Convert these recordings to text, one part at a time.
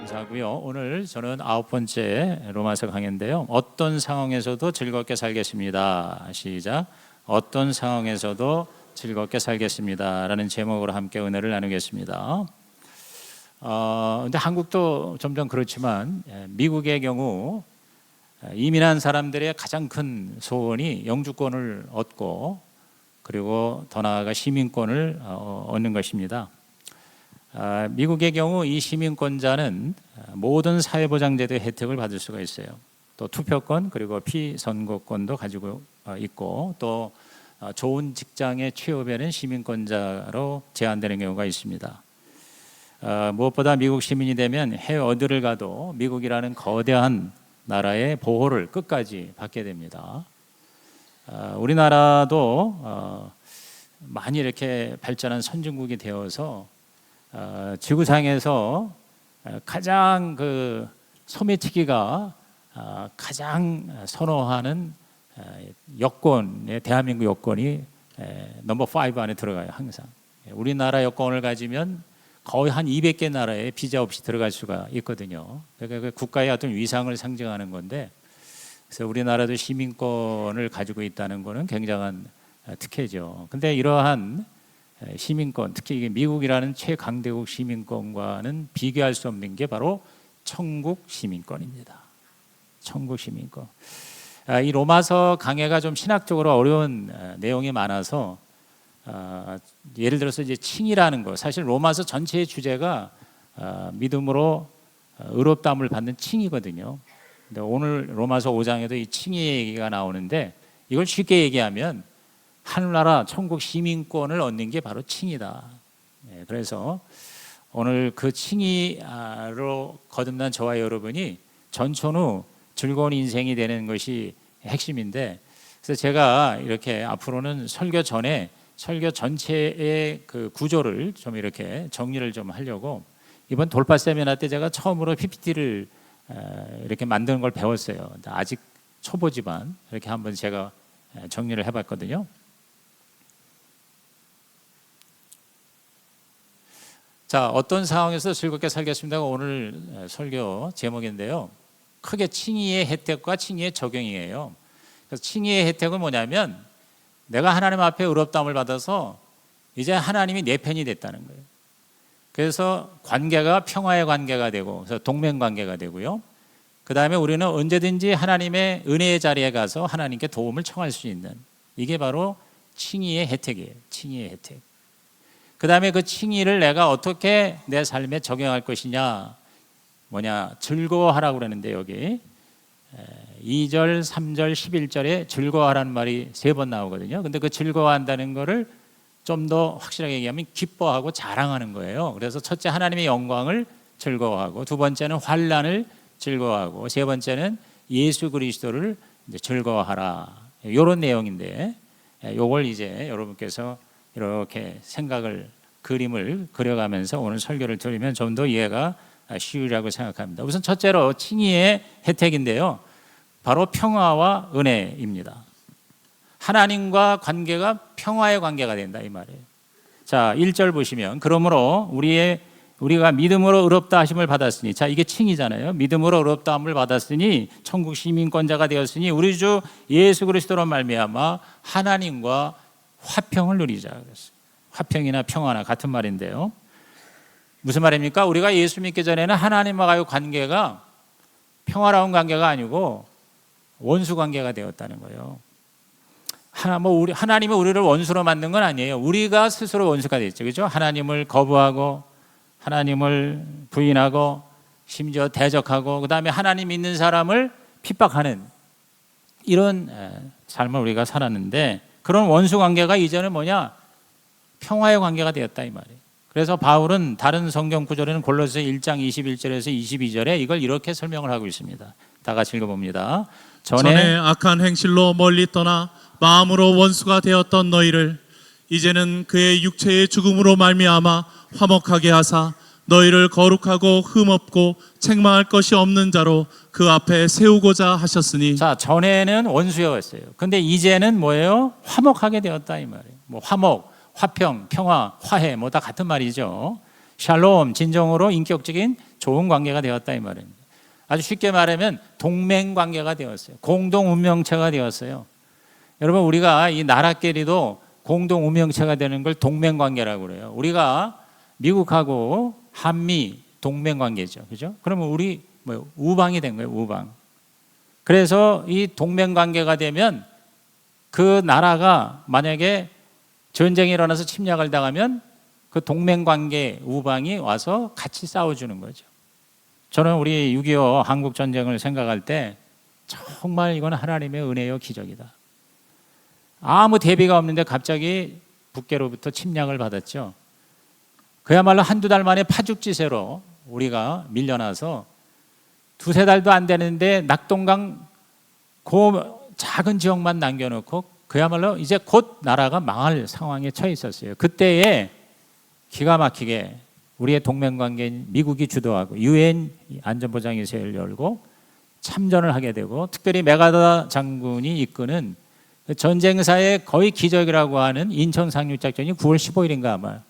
감사하고요. 오늘 저는 9번째 로마서 강의인데요. 어떤 상황에서도 즐겁게 살겠습니다. 시작. 어떤 상황에서도 즐겁게 살겠습니다. 라는 제목으로 함께 은혜를 나누겠습니다. 근데 한국도 점점 그렇지만 미국의 경우 이민한 사람들의 가장 큰 소원이 영주권을 얻고 그리고 더 나아가 시민권을 얻는 것입니다. 미국의 경우 이 시민권자는 모든 사회보장제도의 혜택을 받을 수가 있어요. 또 투표권 그리고 피선거권도 가지고 있고 또 좋은 직장에 취업에는 시민권자로 제한되는 경우가 있습니다. 무엇보다 미국 시민이 되면 해외 어디를 가도 미국이라는 거대한 나라의 보호를 끝까지 받게 됩니다. 우리나라도 많이 이렇게 발전한 선진국이 되어서 지구상에서 가장 소매치기가 가장 선호하는 여권의 대한민국 여권이 넘버 5 안에 들어가요. 항상 우리나라 여권을 가지면 거의 한 200개 나라에 비자 없이 들어갈 수가 있거든요. 그러니까 국가의 어떤 위상을 상징하는 건데, 그래서 우리나라도 시민권을 가지고 있다는 것은 굉장한 특혜죠. 근데 이러한 시민권, 특히 미국이라는 최강대국 시민권과는 비교할 수 없는 게 바로 천국 시민권입니다. 천국 시민권. 이 로마서 강해가 좀 신학적으로 어려운 내용이 많아서 예를 들어서 이제 칭이라는 거, 사실 로마서 전체의 주제가 믿음으로 의롭다함을 받는 칭이거든요. 근데 오늘 로마서 5장에도 이 칭의 얘기가 나오는데, 이걸 쉽게 얘기하면 하늘나라 천국 시민권을 얻는 게 바로 칭이다. 그래서 오늘 그 칭의로 거듭난 저와 여러분이 전천 후 즐거운 인생이 되는 것이 핵심인데, 그래서 제가 이렇게 앞으로는 설교 전에 설교 전체의 그 구조를 좀 이렇게 정리를 좀 하려고 이번 돌파 세미나 때 제가 처음으로 PPT를 이렇게 만드는 걸 배웠어요. 아직 초보지만 이렇게 한번 제가 정리를 해봤거든요. 자, 어떤 상황에서 즐겁게 살겠습니다가 오늘 설교 제목인데요. 크게 칭의의 혜택과 칭의의 적용이에요. 그래서 칭의의 혜택은 뭐냐면 내가 하나님 앞에 의롭다함을 받아서 이제 하나님이 내 편이 됐다는 거예요. 그래서 관계가 평화의 관계가 되고, 그래서 동맹 관계가 되고요. 그 다음에 우리는 언제든지 하나님의 은혜의 자리에 가서 하나님께 도움을 청할 수 있는, 이게 바로 칭의의 혜택이에요. 칭의의 혜택. 그 다음에 그 칭의를 내가 어떻게 내 삶에 적용할 것이냐, 즐거워하라고 그러는데 여기 2절, 3절, 11절에 즐거워하라는 말이 3번 나오거든요. 근데 그 즐거워한다는 거를 좀 더 확실하게 얘기하면 기뻐하고 자랑하는 거예요. 그래서 첫째 하나님의 영광을 즐거워하고, 두 번째는 환난을 즐거워하고, 세 번째는 예수 그리스도를 이제 즐거워하라. 이런 내용인데, 요걸 이제 여러분께서 이렇게 그림을 그려가면서 오늘 설교를 들으면 좀 더 이해가 쉬우리라고 생각합니다. 우선 첫째로 칭의의 혜택인데요. 바로 평화와 은혜입니다. 하나님과 관계가 평화의 관계가 된다 이 말이에요. 자, 1절 보시면 그러므로 우리가 믿음으로 의롭다 하심을 받았으니, 자, 이게 칭이잖아요. 믿음으로 의롭다함을 받았으니 천국 시민권자가 되었으니 우리 주 예수 그리스도로 말미암아 하나님과 화평을 누리자 그랬어요. 화평이나 평화나 같은 말인데요. 무슨 말입니까? 우리가 예수 믿기 전에는 하나님과의 관계가 평화로운 관계가 아니고 원수 관계가 되었다는 거예요. 하나님이 우리를 원수로 만든 건 아니에요. 우리가 스스로 원수가 됐죠. 그렇죠? 하나님을 거부하고 하나님을 부인하고 심지어 대적하고, 그다음에 하나님 믿는 사람을 핍박하는 이런 삶을 우리가 살았는데, 그런 원수 관계가 이제는 평화의 관계가 되었다 이 말이에요. 그래서 바울은 다른 성경 구절에는 골로새 1장 21절에서 22절에 이걸 이렇게 설명을 하고 있습니다. 다 같이 읽어봅니다. 전에 악한 행실로 멀리 떠나 마음으로 원수가 되었던 너희를 이제는 그의 육체의 죽음으로 말미암아 화목하게 하사 너희를 거룩하고 흠없고 책망할 것이 없는 자로 그 앞에 세우고자 하셨으니. 자, 전에는 원수였어요. 근데 이제는 뭐예요? 화목하게 되었다 이 말이에요. 화목, 화평, 평화, 화해 다 같은 말이죠. 샬롬, 진정으로 인격적인 좋은 관계가 되었다 이 말입니다. 아주 쉽게 말하면 동맹 관계가 되었어요. 공동 운명체가 되었어요. 여러분, 우리가 이 나라끼리도 공동 운명체가 되는 걸 동맹 관계라고 그래요. 우리가 미국하고 한미 동맹 관계죠. 그죠? 그러면 우리 우방이 된 거예요, 우방. 그래서 이 동맹 관계가 되면 그 나라가 만약에 전쟁이 일어나서 침략을 당하면 그 동맹 관계 우방이 와서 같이 싸워주는 거죠. 저는 우리 6.25 한국 전쟁을 생각할 때 정말 이건 하나님의 은혜요 기적이다. 아무 대비가 없는데 갑자기 북괴로부터 침략을 받았죠. 그야말로 한두 달 만에 파죽지세로 우리가 밀려나서 두세 달도 안 되는데 낙동강 그 작은 지역만 남겨놓고 그야말로 이제 곧 나라가 망할 상황에 처해 있었어요. 그때에 기가 막히게 우리의 동맹관계인 미국이 주도하고 유엔 안전보장이사회를 열고 참전을 하게 되고, 특별히 메가다 장군이 이끄는 전쟁사의 거의 기적이라고 하는 인천 상륙작전이 9월 15일인가 아마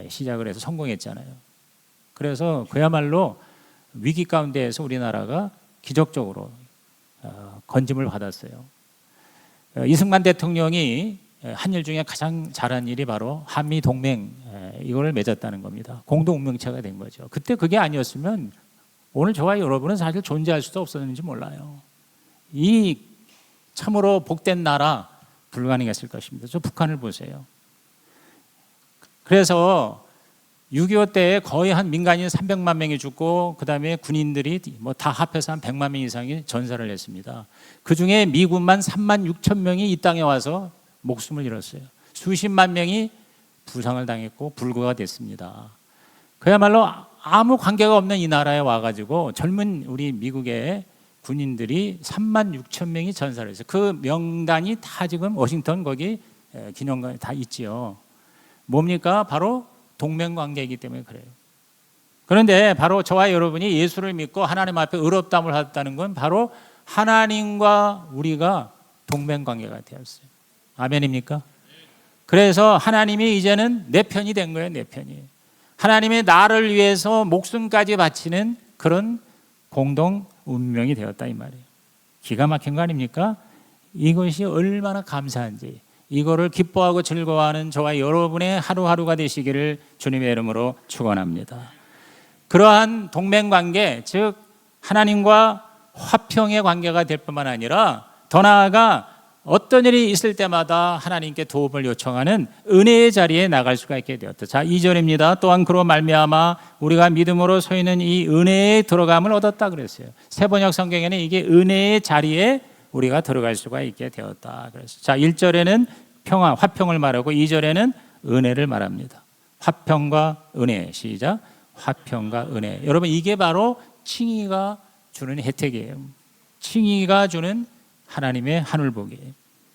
시작을 해서 성공했잖아요. 그래서 그야말로 위기 가운데에서 우리나라가 기적적으로 건짐을 받았어요. 이승만 대통령이 한 일 중에 가장 잘한 일이 바로 한미 동맹 이거를 맺었다는 겁니다. 공동 운명체가 된 거죠. 그때 그게 아니었으면 오늘 저와 여러분은 사실 존재할 수도 없었는지 몰라요. 이 참으로 복된 나라 불가능했을 것입니다. 저 북한을 보세요. 그래서 6.25 때 거의 한 민간인 300만 명이 죽고 그다음에 군인들이 다 합해서 한 100만 명 이상이 전사를 했습니다. 그중에 미군만 3만 6천 명이 이 땅에 와서 목숨을 잃었어요. 수십만 명이 부상을 당했고 불구가 됐습니다. 그야말로 아무 관계가 없는 이 나라에 와가지고 젊은 우리 미국의 군인들이 3만 6천 명이 전사를 했어요. 그 명단이 다 지금 워싱턴 거기 기념관에 다 있지요. 뭡니까? 바로 동맹관계이기 때문에 그래요. 그런데 바로 저와 여러분이 예수를 믿고 하나님 앞에 의롭다함을 받았다는 건 바로 하나님과 우리가 동맹관계가 되었어요. 아멘입니까? 그래서 하나님이 이제는 내 편이 된 거예요. 내 편이. 하나님의 나를 위해서 목숨까지 바치는 그런 공동 운명이 되었다 이 말이에요. 기가 막힌 거 아닙니까? 이것이 얼마나 감사한지, 이거를 기뻐하고 즐거워하는 저와 여러분의 하루하루가 되시기를 주님의 이름으로 축원합니다. 그러한 동맹관계, 즉 하나님과 화평의 관계가 될 뿐만 아니라 더 나아가 어떤 일이 있을 때마다 하나님께 도움을 요청하는 은혜의 자리에 나갈 수가 있게 되었다. 자, 2절입니다. 또한 그로 말미암아 우리가 믿음으로 서 있는 이 은혜에 들어감을 얻었다 그랬어요. 세번역 성경에는 이게 은혜의 자리에 우리가 들어갈 수가 있게 되었다 그랬어요. 자, 1절에는 평화, 화평을 말하고 2절에는 은혜를 말합니다. 화평과 은혜. 시작. 화평과 은혜. 여러분, 이게 바로 칭의가 주는 혜택이에요. 칭의가 주는 하나님의 하늘복이에요.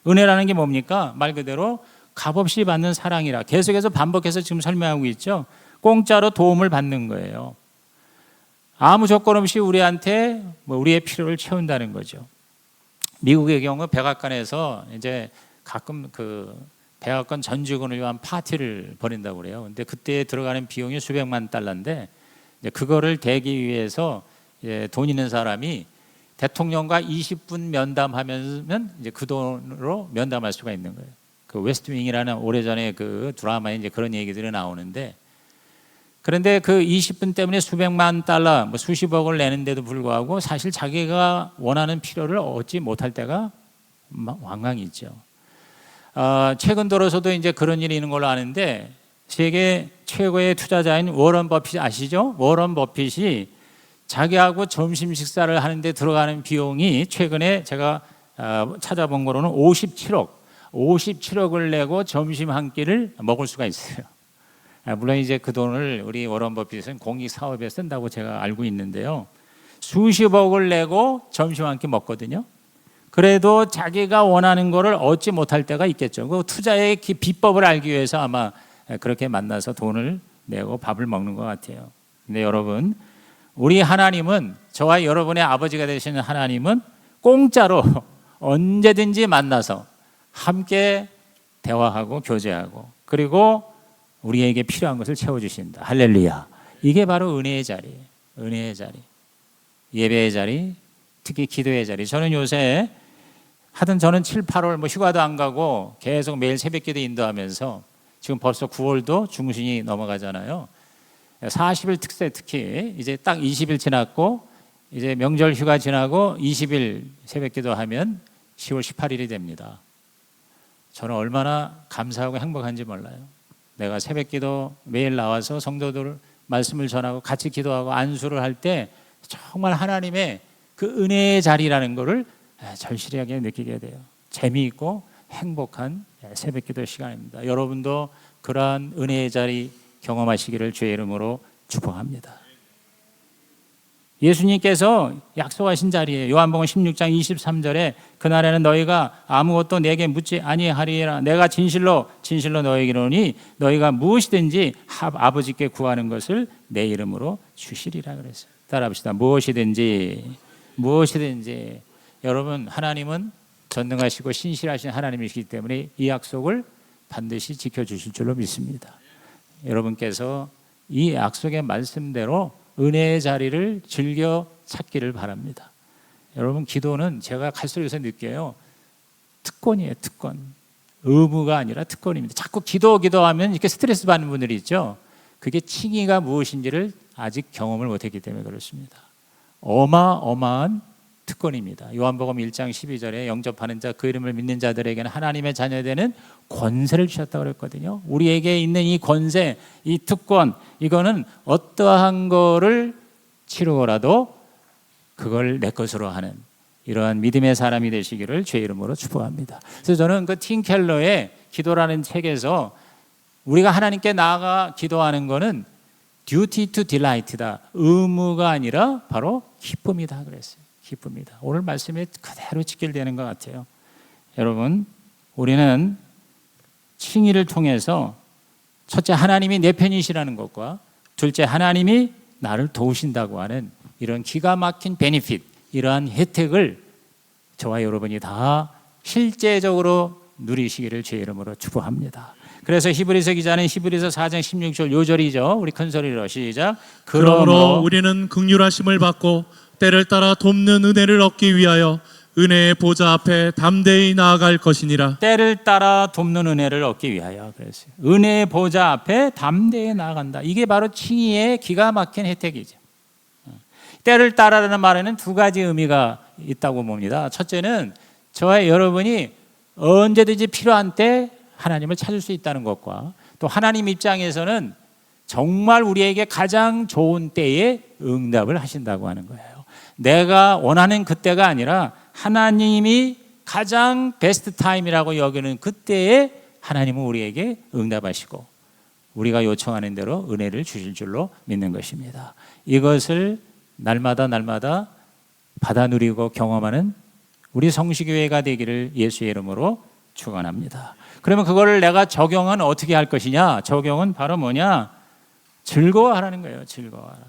은혜라는 게 뭡니까? 말 그대로 값없이 받는 사랑이라 계속해서 반복해서 지금 설명하고 있죠. 공짜로 도움을 받는 거예요. 아무 조건 없이 우리한테 우리의 필요를 채운다는 거죠. 미국의 경우 백악관에서 이제 가끔 그 백악관 전 직원을 위한 파티를 벌인다고 그래요. 근데 그때 들어가는 비용이 수백만 달러인데 이제 그거를 대기 위해서 돈 있는 사람이 대통령과 20분 면담하면 이제 그 돈으로 면담할 수가 있는 거예요. 그 웨스트윙이라는 오래전에 그 드라마에 이제 그런 얘기들이 나오는데, 그런데 그 20분 때문에 수백만 달러, 수십억을 내는데도 불구하고 사실 자기가 원하는 필요를 얻지 못할 때가 왕왕 있죠. 최근 들어서도 이제 그런 일이 있는 걸로 아는데, 세계 최고의 투자자인 워런 버핏 아시죠? 워런 버핏이 자기하고 점심 식사를 하는데 들어가는 비용이 최근에 제가 찾아본 거로는 57억을 내고 점심 한 끼를 먹을 수가 있어요. 물론 이제 그 돈을 우리 워런 버핏은 공익 사업에 쓴다고 제가 알고 있는데요. 수십억을 내고 점심 한 끼 먹거든요. 그래도 자기가 원하는 거를 얻지 못할 때가 있겠죠. 그 투자의 비법을 알기 위해서 아마 그렇게 만나서 돈을 내고 밥을 먹는 것 같아요. 근데 여러분, 우리 하나님은, 저와 여러분의 아버지가 되시는 하나님은 공짜로 언제든지 만나서 함께 대화하고 교제하고 그리고 우리에게 필요한 것을 채워주신다. 할렐루야. 이게 바로 은혜의 자리예요. 은혜의 자리, 예배의 자리, 특히 기도의 자리. 저는 요새 하여튼 저는 7, 8월 뭐 휴가도 안 가고 계속 매일 새벽기도 인도하면서 지금 벌써 9월도 중순이 넘어가잖아요. 40일 특세 특히 이제 딱 20일 지났고 이제 명절 휴가 지나고 20일 새벽기도 하면 10월 18일이 됩니다. 저는 얼마나 감사하고 행복한지 몰라요. 내가 새벽기도 매일 나와서 성도들 말씀을 전하고 같이 기도하고 안수를 할 때 정말 하나님의 그 은혜의 자리라는 것을 절실하게 느끼게 돼요. 재미있고 행복한 새벽기도 시간입니다. 여러분도 그러한 은혜의 자리 경험하시기를 주의 이름으로 축복합니다. 예수님께서 약속하신 자리에 요한복음 16장 23절에 그날에는 너희가 아무것도 내게 묻지 아니하리라. 내가 진실로 너희에게 이르노니 너희가 무엇이든지 아버지께 구하는 것을 내 이름으로 주시리라 그랬어요. 따라합시다. 무엇이든지. 여러분, 하나님은 전능하시고 신실하신 하나님이시기 때문에 이 약속을 반드시 지켜주실 줄로 믿습니다. 여러분께서 이 약속의 말씀대로 은혜의 자리를 즐겨 찾기를 바랍니다. 여러분, 기도는 제가 갈수록 요새 느껴요. 특권이에요, 특권. 의무가 아니라 특권입니다. 자꾸 기도하면 이렇게 스트레스 받는 분들이 있죠. 그게 칭의가 무엇인지를 아직 경험을 못했기 때문에 그렇습니다. 어마어마한 특권입니다. 요한복음 1장 12절에 영접하는 자, 그 이름을 믿는 자들에게는 하나님의 자녀되는 권세를 주셨다고 그랬거든요. 우리에게 있는 이 권세, 이 특권, 이거는 어떠한 거를 치르고라도 그걸 내 것으로 하는 이러한 믿음의 사람이 되시기를 주의 이름으로 축복합니다. 그래서 저는 그 팀 켈러의 기도라는 책에서 우리가 하나님께 나아가 기도하는 거는 duty to delight다. 의무가 아니라 바로 기쁨이다 그랬어요. 기쁨이다. 오늘 말씀에 그대로 직결되는 것 같아요. 여러분, 우리는 칭의를 통해서 첫째 하나님이 내 편이시라는 것과 둘째 하나님이 나를 도우신다고 하는 이런 기가 막힌 베니핏, 이러한 혜택을 저와 여러분이 다 실제적으로 누리시기를 주의 이름으로 축복합니다. 그래서 히브리서 기자는 히브리서 4장 16절 요 절이죠. 우리 큰 소리로 시작. 그러므로 우리는 긍휼하심을 받고 때를 따라 돕는 은혜를 얻기 위하여 은혜의 보좌 앞에 담대히 나아갈 것이니라. 때를 따라 돕는 은혜를 얻기 위하여 그랬어요. 은혜의 보좌 앞에 담대히 나아간다. 이게 바로 칭의의 기가 막힌 혜택이죠. 때를 따라라는 말에는 두 가지 의미가 있다고 봅니다. 첫째는 저와 여러분이 언제든지 필요한 때 하나님을 찾을 수 있다는 것과 또 하나님 입장에서는 정말 우리에게 가장 좋은 때에 응답을 하신다고 하는 거예요. 내가 원하는 그때가 아니라 하나님이 가장 베스트 타임이라고 여기는 그때에 하나님은 우리에게 응답하시고 우리가 요청하는 대로 은혜를 주실 줄로 믿는 것입니다. 이것을 날마다 받아 누리고 경험하는 우리 성시교회가 되기를 예수의 이름으로 축원합니다. 그러면 그거를 내가 적용은 어떻게 할 것이냐? 적용은 바로 뭐냐? 즐거워하라는 거예요. 즐거워하라.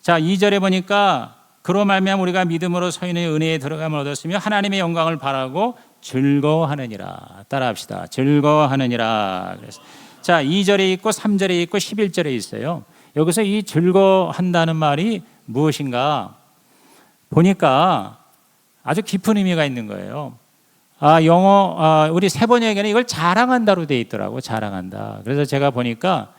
자, 2절에 보니까 그로 말미암아 우리가 믿음으로 서인의 은혜에 들어감을 얻었으며 하나님의 영광을 바라고 즐거워하느니라. 따라합시다. 즐거워하느니라. 그래서 자, 2절에 있고 3절에 있고 11절에 있어요. 여기서 이 즐거워한다는 말이 무엇인가 보니까 아주 깊은 의미가 있는 거예요. 우리 세 번역에는 이걸 자랑한다로 되어 있더라고. 자랑한다. 그래서 제가 보니까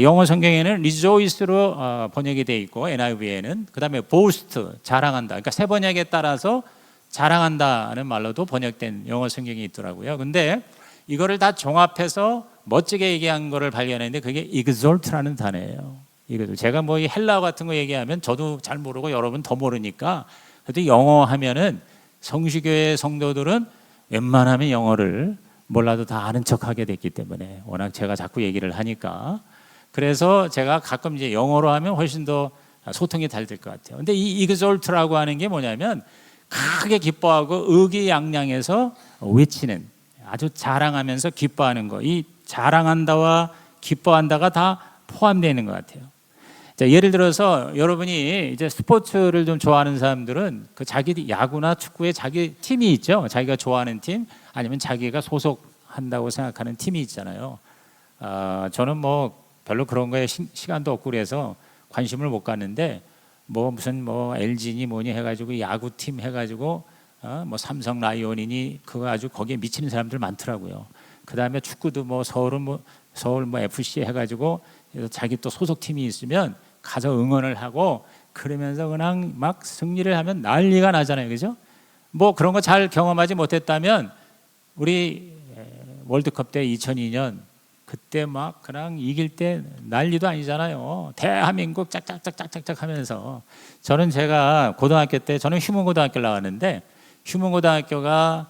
영어 성경에는 rejoice로 번역이 되어 있고 NIV에는 그 다음에 boast, 자랑한다. 그러니까 세 번역에 따라서 자랑한다는 말로도 번역된 영어 성경이 있더라고요. 근데 이거를 다 종합해서 멋지게 얘기한 거를 발견했는데 그게 exalt라는 단어예요. 이거 제가 뭐 이 헬라어 같은 거 얘기하면 저도 잘 모르고 여러분 더 모르니까 그래도 영어 하면은 성시교회 성도들은 웬만하면 영어를 몰라도 다 아는 척하게 됐기 때문에 워낙 제가 자꾸 얘기를 하니까 그래서 제가 가끔 이제 영어로 하면 훨씬 더 소통이 잘 될 것 같아요. 근데 이 exalt라고 하는 게 뭐냐면 크게 기뻐하고 의기양양해서 외치는 아주 자랑하면서 기뻐하는 거. 이 자랑한다와 기뻐한다가 다 포함되어 있는 것 같아요. 자, 예를 들어서 여러분이 이제 스포츠를 좀 좋아하는 사람들은 그 자기 야구나 축구에 자기 팀이 있죠. 자기가 좋아하는 팀 아니면 자기가 소속한다고 생각하는 팀이 있잖아요. 저는 뭐 별로 그런 거에 시간도 없고 그래서 관심을 못 갖는데 뭐 무슨 뭐 LG니 뭐니 해가지고 야구팀 해가지고 뭐 삼성 라이온이니 그거 아주 거기에 미치는 사람들 많더라고요. 그 다음에 축구도 뭐 서울 뭐 FC 해가지고 자기 또 소속팀이 있으면 가서 응원을 하고 그러면서 그냥 막 승리를 하면 난리가 나잖아요, 그죠? 뭐 그런 거 잘 경험하지 못했다면 우리 월드컵 때 2002년 그때 막 그냥 이길 때 난리도 아니잖아요. 대한민국 짝짝짝짝짝 하면서 저는 제가 고등학교 때 저는 휴문고등학교를 나왔는데 휴문고등학교가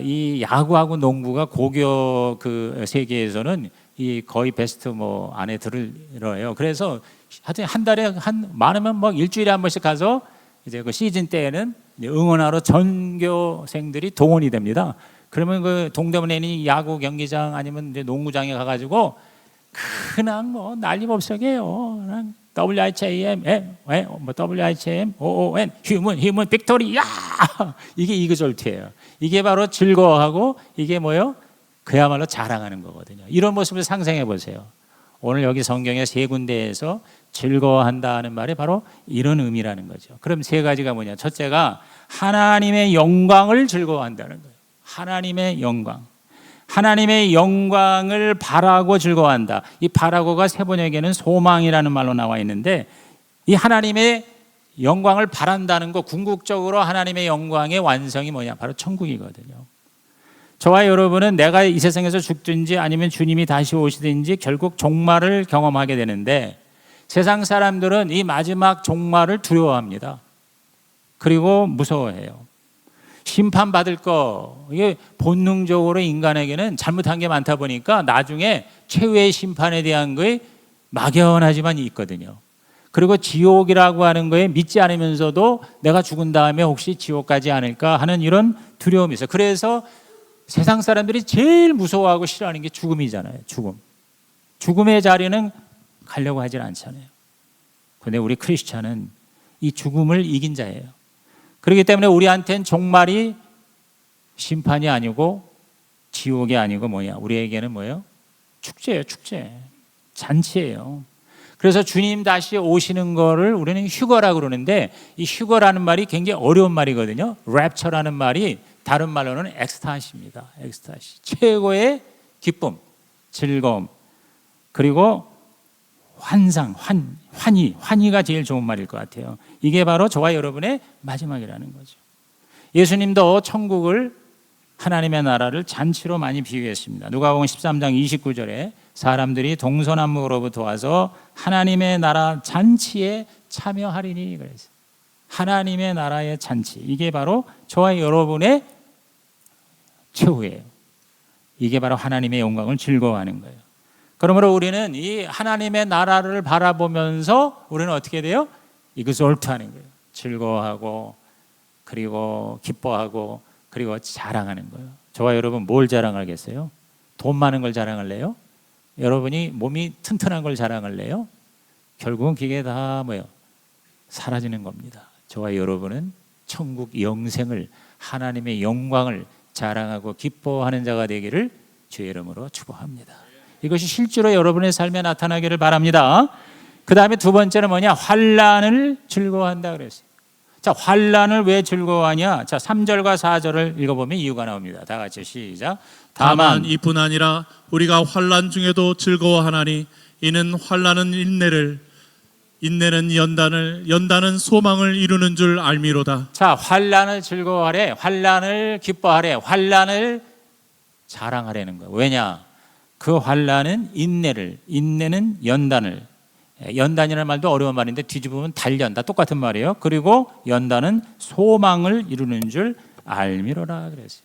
이 야구하고 농구가 고교 그 세계에서는 이 거의 베스트 뭐 안에 들어요. 그래서 하여튼 한 달에 한 많으면 뭐 일주일에 한 번씩 가서 이제 그 시즌 때에는 응원하러 전교생들이 동원이 됩니다. 그러면 그 동대문에 있는 야구 경기장 아니면 이제 농구장에 가가지고 그냥 뭐 난리법석이에요. 그냥 WHAM, 뭐 WHAM, OON, 휴먼, 빅토리, 야 이게 이그졸트예요. 이게 바로 즐거워하고 이게 뭐요? 그야말로 자랑하는 거거든요. 이런 모습을 상상해 보세요. 오늘 여기 성경에 세 군데에서 즐거워한다는 말이 바로 이런 의미라는 거죠. 그럼 세 가지가 뭐냐? 첫째가 하나님의 영광을 즐거워한다는 거예요. 하나님의 영광. 하나님의 영광을 바라고 즐거워한다. 이 바라고가 세번역에는 소망이라는 말로 나와 있는데 이 하나님의 영광을 바란다는 거 궁극적으로 하나님의 영광의 완성이 뭐냐? 바로 천국이거든요. 저와 여러분은 내가 이 세상에서 죽든지 아니면 주님이 다시 오시든지 결국 종말을 경험하게 되는데 세상 사람들은 이 마지막 종말을 두려워합니다. 그리고 무서워해요. 심판받을 거, 이게 본능적으로 인간에게는 잘못한 게 많다 보니까 나중에 최후의 심판에 대한 거에 막연하지만 있거든요. 그리고 지옥이라고 하는 거에 믿지 않으면서도 내가 죽은 다음에 혹시 지옥 가지 않을까 하는 이런 두려움이 있어요. 그래서 세상 사람들이 제일 무서워하고 싫어하는 게 죽음이잖아요. 죽음의 자리는 가려고 하질 않잖아요. 그런데 우리 크리스찬은 이 죽음을 이긴 자예요. 그렇기 때문에 우리한테는 종말이 심판이 아니고 지옥이 아니고 뭐냐? 우리에게는 뭐예요? 축제예요, 축제. 잔치예요. 그래서 주님 다시 오시는 거를 우리는 휴거라고 그러는데 이 휴거라는 말이 굉장히 어려운 말이거든요. 랩처라는 말이 다른 말로는 엑스타시입니다. 엑스타시. 최고의 기쁨, 즐거움, 그리고 환상, 환희가 제일 좋은 말일 것 같아요. 이게 바로 저와 여러분의 마지막이라는 거죠. 예수님도 천국을 하나님의 나라를 잔치로 많이 비유했습니다. 누가복음 13장 29절에 사람들이 동서남북으로부터 와서 하나님의 나라 잔치에 참여하리니 그랬어요. 하나님의 나라의 잔치. 이게 바로 저와 여러분의 최후예요. 이게 바로 하나님의 영광을 즐거워하는 거예요. 그러므로 우리는 이 하나님의 나라를 바라보면서 우리는 어떻게 돼요? 이그솔트하는 거예요. 즐거워하고 그리고 기뻐하고 그리고 자랑하는 거예요. 저와 여러분 뭘 자랑하겠어요? 돈 많은 걸 자랑할래요? 여러분이 몸이 튼튼한 걸 자랑할래요? 결국은 그게 다 뭐예요? 사라지는 겁니다. 저와 여러분은 천국 영생을 하나님의 영광을 자랑하고 기뻐하는 자가 되기를 주의 이름으로 축복합니다. 이것이 실제로 여러분의 삶에 나타나기를 바랍니다. 그 다음에 두 번째는 뭐냐? 환난을 즐거워한다 그랬어요. 자, 환난을 왜 즐거워하냐? 자, 3절과 4절을 읽어보면 이유가 나옵니다. 다 같이 시작. 다만 이뿐 아니라 우리가 환난 중에도 즐거워하나니 이는 환난은 인내는 연단은 소망을 이루는 줄 알미로다. 자, 환난을 즐거워하래, 환난을 기뻐하래, 환난을 자랑하라는 거예요. 왜냐? 그 환난은 인내는 연단을, 연단이라는 말도 어려운 말인데 뒤집으면 단련다 똑같은 말이에요. 그리고 연단은 소망을 이루는 줄 알미로라 그랬어요.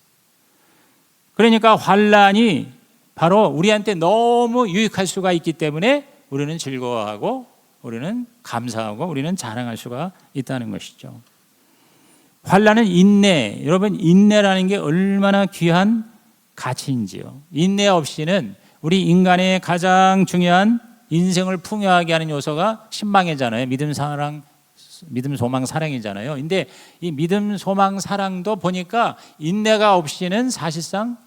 그러니까 환난이 바로 우리한테 너무 유익할 수가 있기 때문에 우리는 즐거워하고 우리는 감사하고 우리는 자랑할 수가 있다는 것이죠. 환난은 인내, 여러분 인내라는 게 얼마나 귀한 가치인지요. 인내 없이는 우리 인간의 가장 중요한 인생을 풍요하게 하는 요소가 신망이잖아요. 믿음, 소망, 사랑이잖아요. 근데 이 믿음, 소망, 사랑도 보니까 인내가 없이는 사실상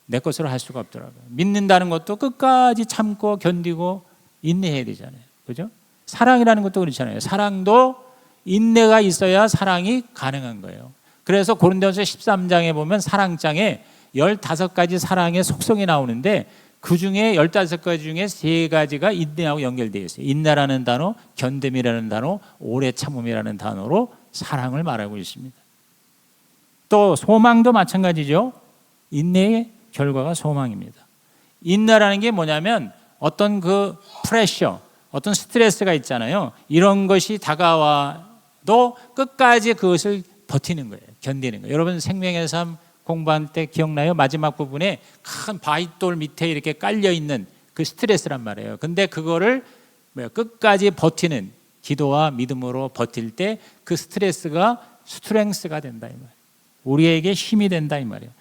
내 것으로 할 수가 없더라고요. 믿는다는 것도 끝까지 참고 견디고 인내해야 되잖아요. 그죠? 사랑이라는 것도 그렇잖아요. 사랑도 인내가 있어야 사랑이 가능한 거예요. 그래서 고린도전서 13장에 보면 사랑장에 15가지 사랑의 속성이 나오는데 그 중에 15가지 중에 3가지가 인내하고 연결되어 있어요. 인내라는 단어, 견딤이라는 단어, 오래 참음이라는 단어로 사랑을 말하고 있습니다. 또 소망도 마찬가지죠. 인내의 결과가 소망입니다. 인내라는 게 뭐냐면 어떤 그 프레셔, 어떤 스트레스가 있잖아요. 이런 것이 다가와도 끝까지 그것을 버티는 거예요. 견디는 거예요. 여러분 생명의 삶 공부할 때 기억나요? 마지막 부분에 큰 바위돌 밑에 이렇게 깔려 있는 그 스트레스란 말이에요. 근데 그거를 끝까지 버티는 기도와 믿음으로 버틸 때 그 스트레스가 스트렝스가 된다 이 말이에요. 우리에게 힘이 된다 이 말이에요.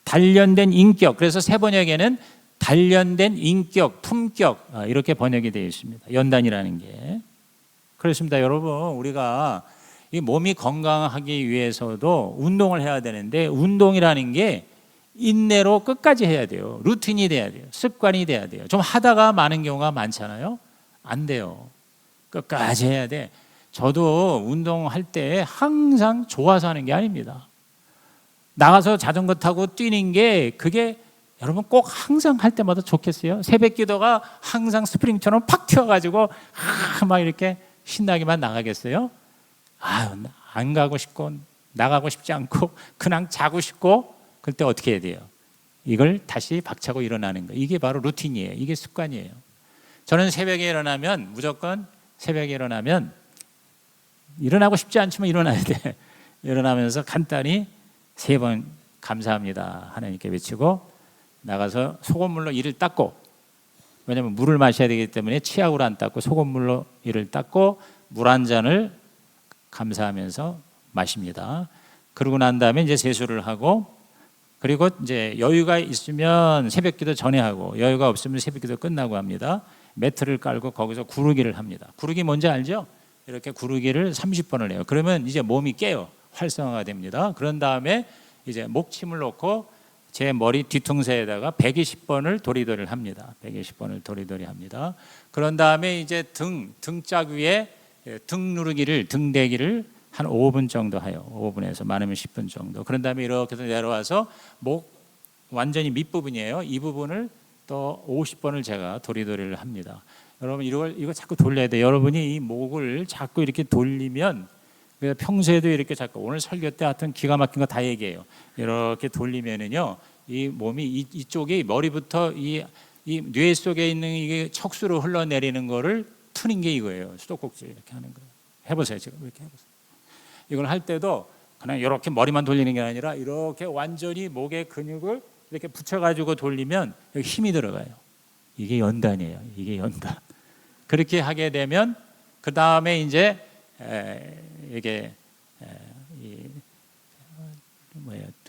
단련된 인격. 그래서 세 번역에는 단련된 인격, 품격 이렇게 번역이 되어 있습니다. 연단이라는 게. 그렇습니다. 여러분 우리가 이 몸이 건강하기 위해서도 운동을 해야 되는데 운동이라는 게 인내로 끝까지 해야 돼요. 루틴이 돼야 돼요. 습관이 돼야 돼요. 좀 하다가 마는 경우가 많잖아요. 안 돼요. 끝까지 해야 돼. 저도 운동할 때 항상 좋아서 하는 게 아닙니다. 나가서 자전거 타고 뛰는 게 그게 여러분 꼭 항상 할 때마다 좋겠어요? 새벽 기도가 항상 스프링처럼 팍 튀어가지고 막 이렇게 신나게만 나가겠어요? 안 가고 싶고 나가고 싶지 않고 그냥 자고 싶고 그럴 때 어떻게 해야 돼요? 이걸 다시 박차고 일어나는 거. 이게 바로 루틴이에요. 이게 습관이에요. 저는 새벽에 일어나면 무조건 새벽에 일어나면 일어나고 싶지 않지만 일어나야 돼. 일어나면서 간단히 3번 감사합니다 하나님께 외치고 나가서 소금물로 이를 닦고, 왜냐하면 물을 마셔야 되기 때문에 치약으로 안 닦고 소금물로 이를 닦고 물 한 잔을 감사하면서 마십니다. 그러고 난 다음에 이제 세수를 하고, 그리고 이제 여유가 있으면 새벽기도 전에 하고 여유가 없으면 새벽기도 끝나고 합니다. 매트를 깔고 거기서 구르기를 합니다. 구르기 뭔지 알죠? 이렇게 구르기를 30번을 해요. 그러면 이제 몸이 깨요. 활성화가 됩니다. 그런 다음에 이제 목침을 놓고 제 머리 뒤통수에다가 120번을 도리도리를 합니다. 120번을 도리도리 합니다. 그런 다음에 이제 등짝 위에 등 누르기를, 등대기를 한 5분 정도 해요. 5분에서 많으면 10분 정도. 그런 다음에 이렇게 내려와서 목 완전히 밑부분이에요. 이 부분을 또 50번을 제가 도리도리를 합니다. 여러분 이거 자꾸 돌려야 돼요. 여러분이 이 목을 자꾸 이렇게 돌리면, 평소에도 이렇게 자꾸, 오늘 설교 때 하여튼 기가 막힌 거 다 얘기해요. 이렇게 돌리면은요, 이 몸이 이쪽이 머리부터 이 뇌 속에 있는 이게 척수로 흘러내리는 거를 푸는 게 이거예요. 수도꼭지 이렇게 하는 거예요. 해보세요. 지금 이렇게 해보세요. 이걸 할 때도 그냥 이렇게 머리만 돌리는 게 아니라 이렇게 완전히 목의 근육을 이렇게 붙여가지고 돌리면 여기 힘이 들어가요. 이게 연단이에요. 이게 연단. 그렇게 하게 되면 그 다음에 이제 이게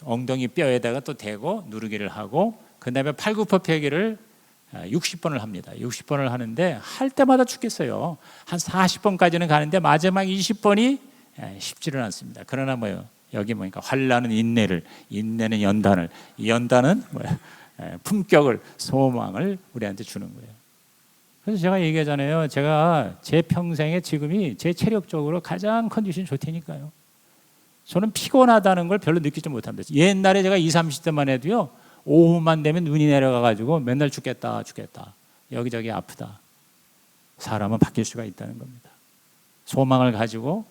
엉덩이 뼈에다가 또 대고 누르기를 하고, 그 다음에 팔굽혀펴기를 60번을 합니다. 60번을 하는데 할 때마다 죽겠어요. 한 40번까지는 가는데 마지막 20번이 쉽지는 않습니다. 그러나 여기 보니까 환난은 인내를, 인내는 연단을, 연단은 품격을, 소망을 우리한테 주는 거예요. 그래서 제가 얘기하잖아요. 제가 제 평생에 지금이 제 체력적으로 가장 컨디션이 좋다니까요. 저는 피곤하다는 걸 별로 느끼지 못합니다. 옛날에 제가 20, 30대만 해도요, 오후만 되면 눈이 내려가가지고 맨날 죽겠다 여기저기 아프다. 사람은 바뀔 수가 있다는 겁니다. 소망을 가지고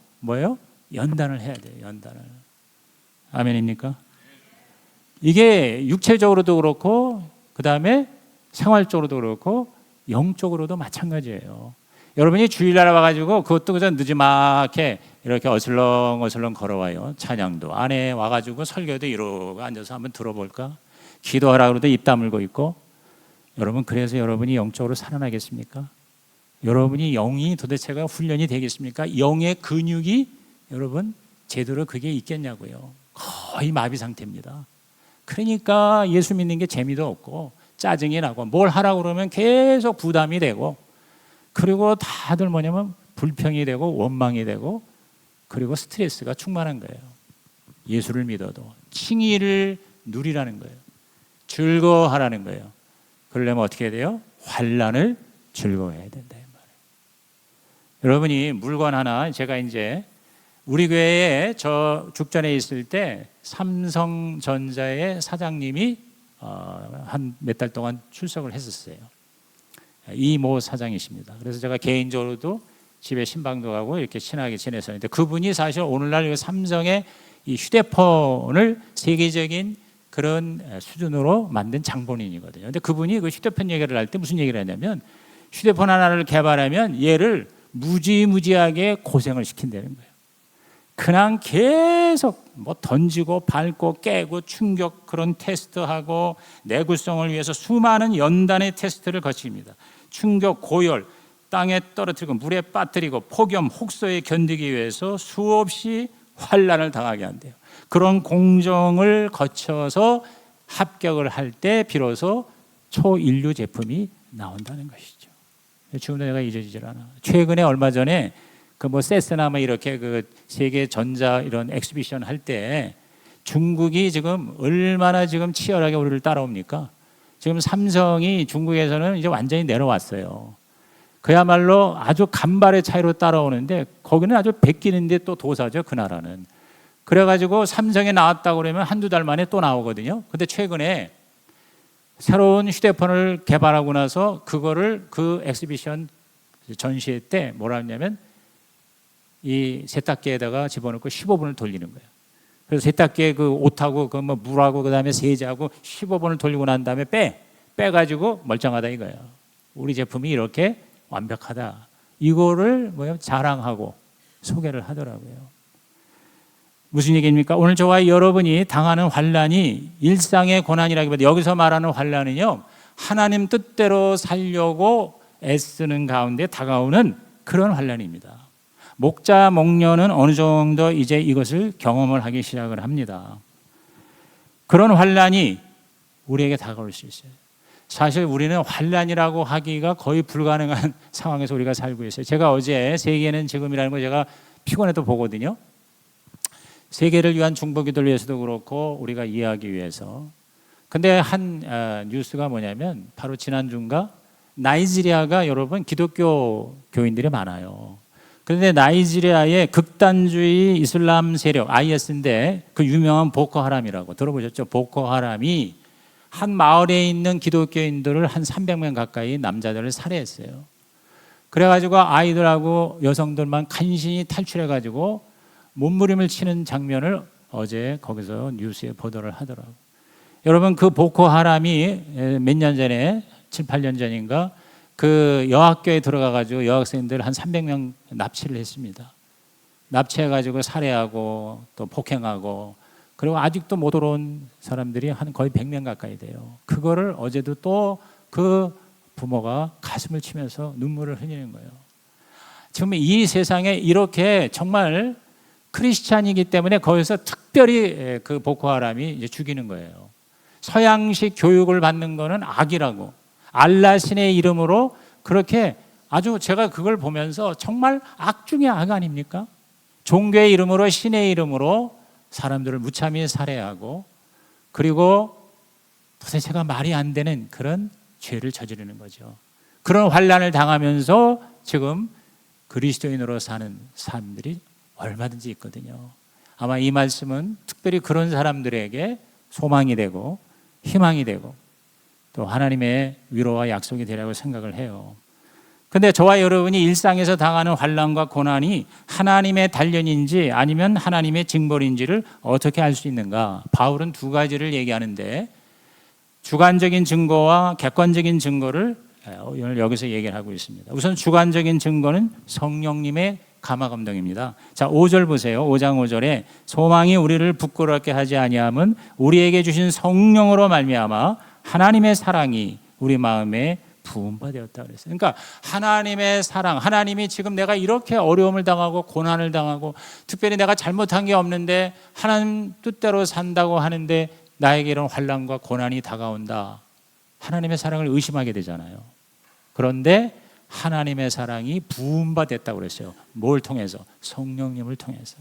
연단을 해야 돼요. 연단을. 아멘입니까? 이게 육체적으로도 그렇고 그 다음에 생활적으로도 그렇고 영적으로도 마찬가지예요. 여러분이 주일날 와가지고 그것도 그저 늦지막해 이렇게 어슬렁어슬렁 걸어와요. 찬양도 안에 와가지고 설교도 이러고 앉아서 한번 들어볼까? 기도하라 그러도 입 다물고 있고. 여러분, 그래서 여러분이 영적으로 살아나겠습니까? 여러분이 영이 도대체가 훈련이 되겠습니까? 영의 근육이 여러분 제대로 그게 있겠냐고요. 거의 마비 상태입니다. 그러니까 예수 믿는 게 재미도 없고 짜증이 나고 뭘 하라고 그러면 계속 부담이 되고, 그리고 다들 불평이 되고 원망이 되고, 그리고 스트레스가 충만한 거예요. 예수를 믿어도 칭의를 누리라는 거예요. 즐거워하라는 거예요. 그러려면 어떻게 해야 돼요? 환난을 즐거워해야 된다 이 말이에요. 여러분이 물건 하나, 제가 이제 우리 교회에 저 죽전에 있을 때 삼성전자의 사장님이 한 몇 달 동안 출석을 했었어요. 이모 사장이십니다. 그래서 제가 개인적으로도 집에 신방도 가고 이렇게 친하게 지냈었는데, 그분이 사실 오늘날 삼성의 이 휴대폰을 세계적인 그런 수준으로 만든 장본인이거든요. 근데 그분이 그 휴대폰 얘기를 할 때 무슨 얘기를 하냐면, 휴대폰 하나를 개발하면 얘를 무지무지하게 고생을 시킨다는 거예요. 그냥 계속 뭐 던지고 밟고 깨고 충격 그런 테스트하고 내구성을 위해서 수많은 연단의 테스트를 거칩니다. 충격, 고열, 땅에 떨어뜨리고 물에 빠뜨리고 폭염, 혹소에 견디기 위해서 수없이 환난을 당하게 한대요. 그런 공정을 거쳐서 합격을 할 때 비로소 초인류 제품이 나온다는 것이죠. 지금도 내가 잊어지질 않아. 최근에 얼마 전에 그 뭐 세스나 뭐 이렇게 그 세계 전자 이런 엑스비션 할 때 중국이 지금 얼마나 지금 치열하게 우리를 따라옵니까? 지금 삼성이 중국에서는 이제 완전히 내려왔어요. 그야말로 아주 간발의 차이로 따라오는데, 거기는 아주 베끼는데 또 도사죠, 그 나라는. 그래가지고 삼성에 나왔다고 그러면 한두 달 만에 또 나오거든요. 근데 최근에 새로운 휴대폰을 개발하고 나서 그거를 그 엑스비션 전시회 때 뭐라 했냐면, 이 세탁기에다가 집어넣고 15분을 돌리는 거예요. 그래서 세탁기에 그 옷하고 그 뭐 물하고 그다음에 세제하고 15분을 돌리고 난 다음에 빼가지고 멀쩡하다 이거예요. 우리 제품이 이렇게 완벽하다. 이거를 뭐야 자랑하고 소개를 하더라고요. 무슨 얘기입니까? 오늘 저와 여러분이 당하는 환난이 일상의 고난이라기보다, 여기서 말하는 환난은요, 하나님 뜻대로 살려고 애쓰는 가운데 다가오는 그런 환난입니다. 목자 목녀는 어느 정도 이제 이것을 경험을 하기 시작을 합니다. 그런 환난이 우리에게 다가올 수 있어요. 사실 우리는 환난이라고 하기가 거의 불가능한 상황에서 우리가 살고 있어요. 제가 어제 세계는 지금이라는 거 제가 피곤해도 보거든요. 세계를 위한 중보기도를 위해서도 그렇고 우리가 이해하기 위해서. 근데 한 뉴스가 뭐냐면, 바로 지난주인가 나이지리아가 여러분 기독교 교인들이 많아요. 그런데 나이지리아의 극단주의 이슬람 세력 IS인데, 그 유명한 보코하람이라고 들어보셨죠? 보코하람이 한 마을에 있는 기독교인들을 한 300명 가까이 남자들을 살해했어요. 그래가지고 아이들하고 여성들만 간신히 탈출해가지고 몸부림을 치는 장면을 어제 거기서 뉴스에 보도를 하더라고요. 여러분, 그 보코하람이 몇 년 전에 7, 8년 전인가 그 여학교에 들어가가지고 여학생들 한 300명 납치를 했습니다. 납치해가지고 살해하고 또 폭행하고, 그리고 아직도 못 들어온 사람들이 한 거의 100명 가까이 돼요. 그거를 어제도 또 그 부모가 가슴을 치면서 눈물을 흘리는 거예요. 지금 이 세상에 이렇게 정말 크리스찬이기 때문에 거기서 특별히 그 보코하람이 이제 죽이는 거예요. 서양식 교육을 받는 거는 악이라고, 알라 신의 이름으로 그렇게, 아주 제가 그걸 보면서 정말 악 중에 악 아닙니까? 종교의 이름으로, 신의 이름으로 사람들을 무참히 살해하고, 그리고 도대체가 말이 안 되는 그런 죄를 저지르는 거죠. 그런 환난을 당하면서 지금 그리스도인으로 사는 사람들이 얼마든지 있거든요. 아마 이 말씀은 특별히 그런 사람들에게 소망이 되고 희망이 되고 또 하나님의 위로와 약속이 되라고 생각을 해요. 근데 저와 여러분이 일상에서 당하는 환난과 고난이 하나님의 단련인지 아니면 하나님의 징벌인지를 어떻게 알 수 있는가? 바울은 두 가지를 얘기하는데, 주관적인 증거와 객관적인 증거를 오늘 여기서 얘기를 하고 있습니다. 우선 주관적인 증거는 성령님의 감화감동입니다. 자, 5절 보세요. 5장 5절에 소망이 우리를 부끄럽게 하지 아니함은 우리에게 주신 성령으로 말미암아 하나님의 사랑이 우리 마음에 부음바 되었다 그랬어요. 그러니까 하나님의 사랑, 하나님이 지금 내가 이렇게 어려움을 당하고 고난을 당하고 특별히 내가 잘못한 게 없는데 하나님 뜻대로 산다고 하는데 나에게 이런 환난과 고난이 다가온다. 하나님의 사랑을 의심하게 되잖아요. 그런데 하나님의 사랑이 부음바 됐다고 그랬어요. 뭘 통해서? 성령님을 통해서.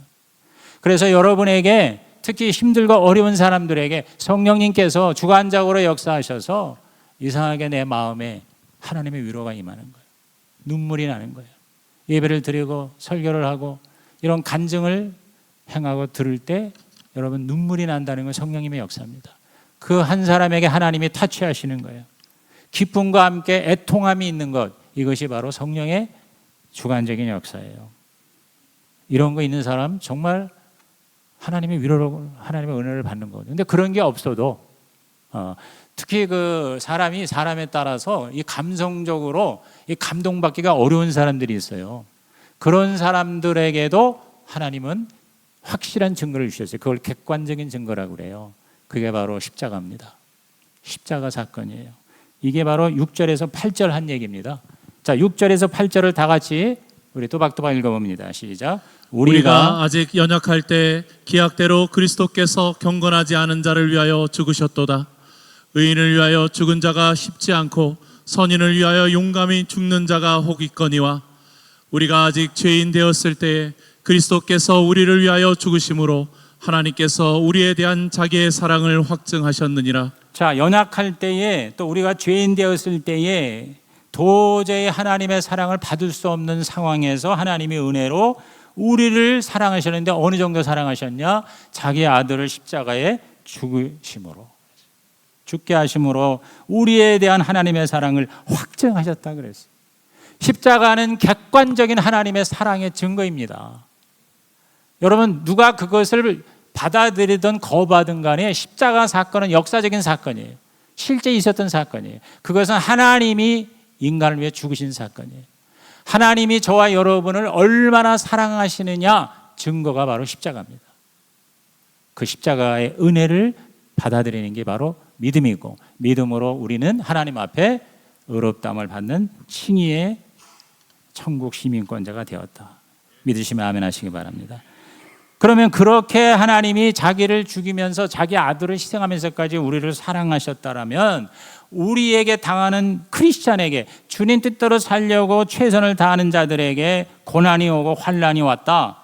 그래서 여러분에게, 특히 힘들고 어려운 사람들에게 성령님께서 주관적으로 역사하셔서 이상하게 내 마음에 하나님의 위로가 임하는 거예요. 눈물이 나는 거예요. 예배를 드리고 설교를 하고 이런 간증을 행하고 들을 때 여러분 눈물이 난다는 건 성령님의 역사입니다. 그 한 사람에게 하나님이 타취하시는 거예요. 기쁨과 함께 애통함이 있는 것, 이것이 바로 성령의 주관적인 역사예요. 이런 거 있는 사람 정말 하나님의 위로를, 하나님의 은혜를 받는 거거든요. 근데 그런 게 없어도 특히 그 사람이 사람에 따라서 이 감성적으로 이 감동받기가 어려운 사람들이 있어요. 그런 사람들에게도 하나님은 확실한 증거를 주셨어요. 그걸 객관적인 증거라고 그래요. 그게 바로 십자가입니다. 십자가 사건이에요. 이게 바로 6절에서 8절 한 얘기입니다. 자, 6절에서 8절을 다 같이 우리 또박또박 읽어봅니다. 시작. 우리가 아직 연약할 때 기약대로 그리스도께서 경건하지 않은 자를 위하여 죽으셨도다. 의인을 위하여 죽은 자가 쉽지 않고 선인을 위하여 용감히 죽는 자가 혹 있거니와 우리가 아직 죄인 되었을 때에 그리스도께서 우리를 위하여 죽으심으로 하나님께서 우리에 대한 자기의 사랑을 확증하셨느니라. 자, 연약할 때에 또 우리가 죄인 되었을 때에 도저히 하나님의 사랑을 받을 수 없는 상황에서 하나님의 은혜로 우리를 사랑하셨는데 어느 정도 사랑하셨냐? 자기 아들을 십자가에 죽으심으로, 죽게 하심으로 우리에 대한 하나님의 사랑을 확증하셨다 그랬어요. 십자가는 객관적인 하나님의 사랑의 증거입니다. 여러분, 누가 그것을 받아들이든 거부하든 간에 십자가 사건은 역사적인 사건이에요. 실제 있었던 사건이에요. 그것은 하나님이 인간을 위해 죽으신 사건이에요. 하나님이 저와 여러분을 얼마나 사랑하시느냐 증거가 바로 십자가입니다. 그 십자가의 은혜를 받아들이는 게 바로 믿음이고, 믿음으로 우리는 하나님 앞에 의롭다함을 받는 칭의의 천국 시민권자가 되었다. 믿으시면 아멘 하시기 바랍니다. 그러면 그렇게 하나님이 자기를 죽이면서 자기 아들을 희생하면서까지 우리를 사랑하셨다라면 우리에게 당하는 크리스찬에게, 주님 뜻대로 살려고 최선을 다하는 자들에게 고난이 오고 환난이 왔다.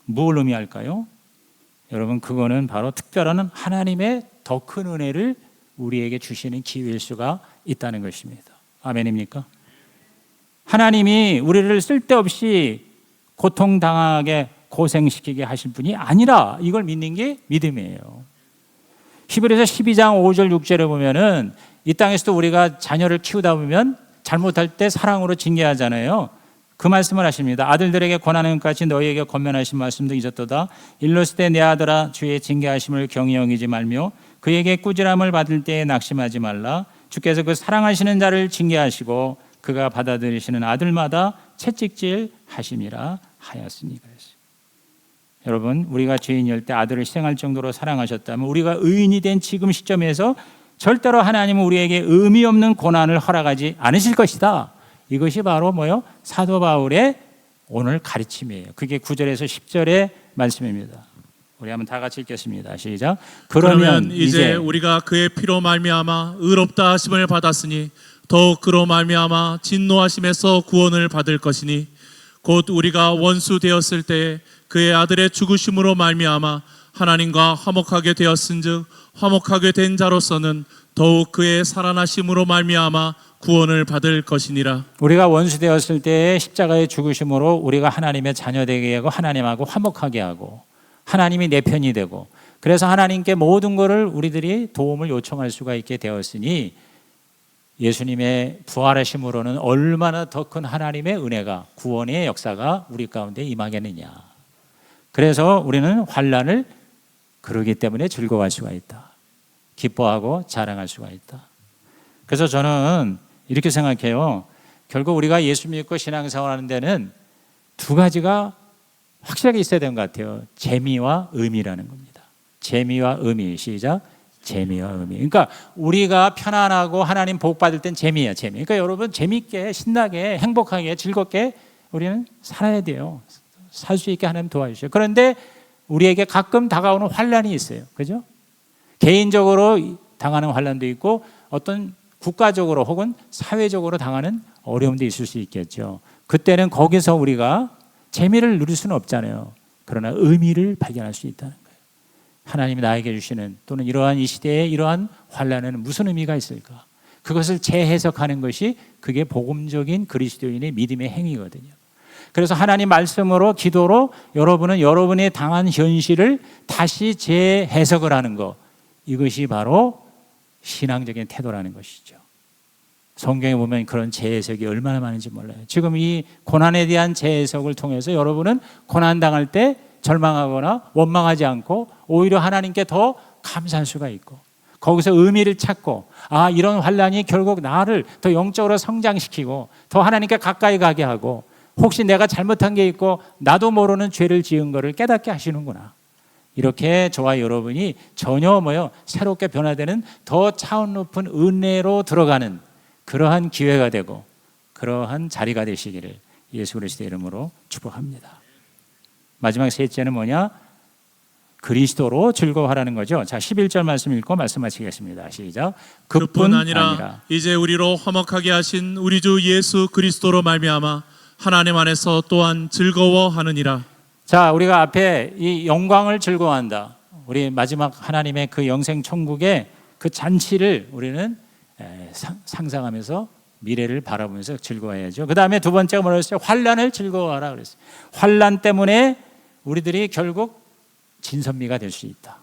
뭘 의미할까요? 여러분, 그거는 바로 특별한 하나님의 더 큰 은혜를 우리에게 주시는 기회일 수가 있다는 것입니다. 아멘입니까? 하나님이 우리를 쓸데없이 고통당하게 고생시키게 하실 분이 아니라 이걸 믿는 게 믿음이에요. 히브리서 12장 5절 6절에 보면은 이 땅에서도 우리가 자녀를 키우다 보면 잘못할 때 사랑으로 징계하잖아요. 그 말씀을 하십니다. 아들들에게 권하는 것까지 너희에게 권면하신 말씀도 잊었도다. 일렀을 때 내 아들아 주의 징계하심을 경히 여기지 말며 그에게 꾸지람을 받을 때에 낙심하지 말라. 주께서 그 사랑하시는 자를 징계하시고 그가 받아들이시는 아들마다 채찍질 하심이라 하였으니 그랬어요. 여러분, 우리가 죄인일 때 아들을 희생할 정도로 사랑하셨다면 우리가 의인이 된 지금 시점에서 절대로 하나님은 우리에게 의미 없는 고난을 허락하지 않으실 것이다. 이것이 바로 뭐요? 사도 바울의 오늘 가르침이에요. 그게 9절에서 10절의 말씀입니다. 우리 한번 다 같이 읽겠습니다. 시작. 그러면 이제 우리가 그의 피로 말미암아 의롭다 하심을 받았으니 더욱 그로 말미암아 진노하심에서 구원을 받을 것이니 곧 우리가 원수 되었을 때에 그의 아들의 죽으심으로 말미암아 하나님과 화목하게 되었은즉 화목하게 된 자로서는 더욱 그의 살아나심으로 말미암아 구원을 받을 것이니라. 우리가 원수 되었을 때에 십자가의 죽으심으로 우리가 하나님의 자녀 되게 하고 하나님하고 화목하게 하고 하나님이 내 편이 되고, 그래서 하나님께 모든 것을 우리들이 도움을 요청할 수가 있게 되었으니 예수님의 부활하심으로는 얼마나 더 큰 하나님의 은혜가, 구원의 역사가 우리 가운데 임하겠느냐. 그래서 우리는 환난을 그러기 때문에 즐거워할 수가 있다. 기뻐하고 자랑할 수가 있다. 그래서 저는 이렇게 생각해요. 결국 우리가 예수 믿고 신앙생활하는 데는 두 가지가 확실하게 있어야 되는 것 같아요. 재미와 의미라는 겁니다. 재미와 의미. 시작. 재미와 의미. 그러니까 우리가 편안하고 하나님 복 받을 땐 재미야, 재미. 그러니까 여러분 재미있게, 신나게, 행복하게, 즐겁게 우리는 살아야 돼요. 살 수 있게 하나님 도와주셔요. 그런데 우리에게 가끔 다가오는 환난이 있어요. 그죠? 개인적으로 당하는 환난도 있고 어떤 국가적으로 혹은 사회적으로 당하는 어려움도 있을 수 있겠죠. 그때는 거기서 우리가 재미를 누릴 수는 없잖아요. 그러나 의미를 발견할 수 있다는 거예요. 하나님이 나에게 주시는, 또는 이러한 이 시대에 이러한 환난에는 무슨 의미가 있을까? 그것을 재해석하는 것이 그게 복음적인 그리스도인의 믿음의 행위거든요. 그래서 하나님 말씀으로 기도로 여러분은 여러분이 당한 현실을 다시 재해석을 하는 것, 이것이 바로 신앙적인 태도라는 것이죠. 성경에 보면 그런 재해석이 얼마나 많은지 몰라요. 지금 이 고난에 대한 재해석을 통해서 여러분은 고난당할 때 절망하거나 원망하지 않고 오히려 하나님께 더 감사할 수가 있고, 거기서 의미를 찾고, 아, 이런 환난이 결국 나를 더 영적으로 성장시키고 더 하나님께 가까이 가게 하고, 혹시 내가 잘못한 게 있고 나도 모르는 죄를 지은 것을 깨닫게 하시는구나. 이렇게 저와 여러분이 전혀 새롭게 변화되는 더 차원 높은 은혜로 들어가는 그러한 기회가 되고 그러한 자리가 되시기를 예수 그리스도의 이름으로 축복합니다. 마지막 셋째는 뭐냐? 그리스도로 즐거워하라는 거죠. 자, 11절 말씀 읽고 말씀 마치겠습니다. 시작. 그뿐 아니라 이제 우리로 화목하게 하신 우리 주 예수 그리스도로 말미암아 하나님 안에서 또한 즐거워하느니라. 자, 우리가 앞에 이 영광을 즐거워한다. 우리 마지막 하나님의 그 영생 천국의 그 잔치를 우리는 상상하면서 미래를 바라보면서 즐거워해야죠. 그 다음에 두 번째가 뭐라고 했어요? 환난을 즐거워하라 그랬어요. 환난 때문에 우리들이 결국 진선미가 될 수 있다.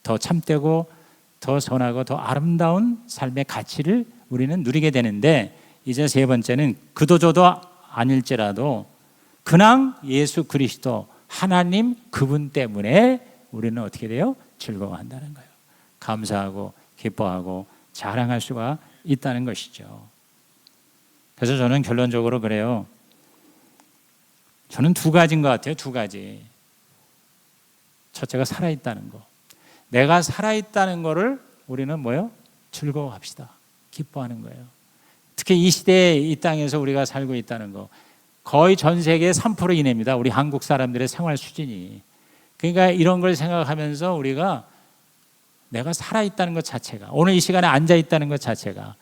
더 참되고 더 선하고 더 아름다운 삶의 가치를 우리는 누리게 되는데, 이제 세 번째는 그도저도 아닐지라도 그냥 예수 그리스도 하나님 그분 때문에 우리는 어떻게 돼요? 즐거워한다는 거예요. 감사하고 기뻐하고 자랑할 수가 있다는 것이죠. 그래서 저는 결론적으로 그래요. 저는 두 가지인 것 같아요. 두 가지. 첫째가 살아있다는 거. 내가 살아있다는 거를 우리는 즐거워합시다. 기뻐하는 거예요. 특히 이 시대에 이 땅에서 우리가 살고 있다는 거, 거의 전 세계의 3% 이내입니다. 우리 한국 사람들의 생활 수준이. 그러니까 이런 걸 생각하면서 우리가 내가 살아있다는 것 자체가, 오늘 이 시간에 앉아있다는 것 자체가,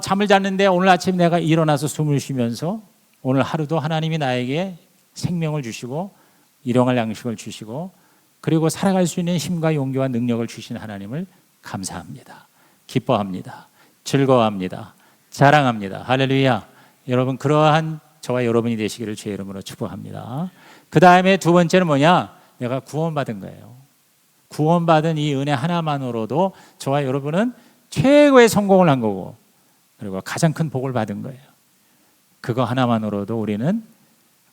잠을 잤는데 오늘 아침 내가 일어나서 숨을 쉬면서 오늘 하루도 하나님이 나에게 생명을 주시고 일용할 양식을 주시고 그리고 살아갈 수 있는 힘과 용기와 능력을 주신 하나님을 감사합니다. 기뻐합니다. 즐거워합니다. 자랑합니다. 할렐루야. 여러분, 그러한 저와 여러분이 되시기를 주의 이름으로 축복합니다. 그 다음에 두 번째는 뭐냐? 내가 구원받은 거예요. 구원받은 이 은혜 하나만으로도 저와 여러분은 최고의 성공을 한 거고, 그리고 가장 큰 복을 받은 거예요. 그거 하나만으로도 우리는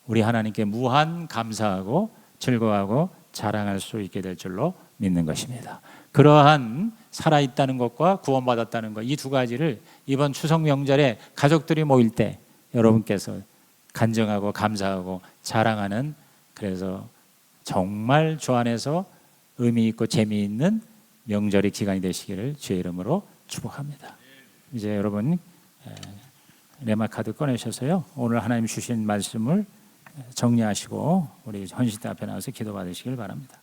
우리 하나님께 무한 감사하고 즐거워하고 자랑할 수 있게 될 줄로 믿는 것입니다. 그러한 살아있다는 것과 구원받았다는 것, 이 두 가지를 이번 추석 명절에 가족들이 모일 때 여러분께서 간증하고 감사하고 자랑하는, 그래서 정말 주 안에서 의미 있고 재미있는 명절의 기간이 되시기를 주의 이름으로 축복합니다. 이제 여러분 레마 카드 꺼내셔서요, 오늘 하나님 주신 말씀을 정리하시고 우리 헌신대 앞에 나와서 기도받으시길 바랍니다.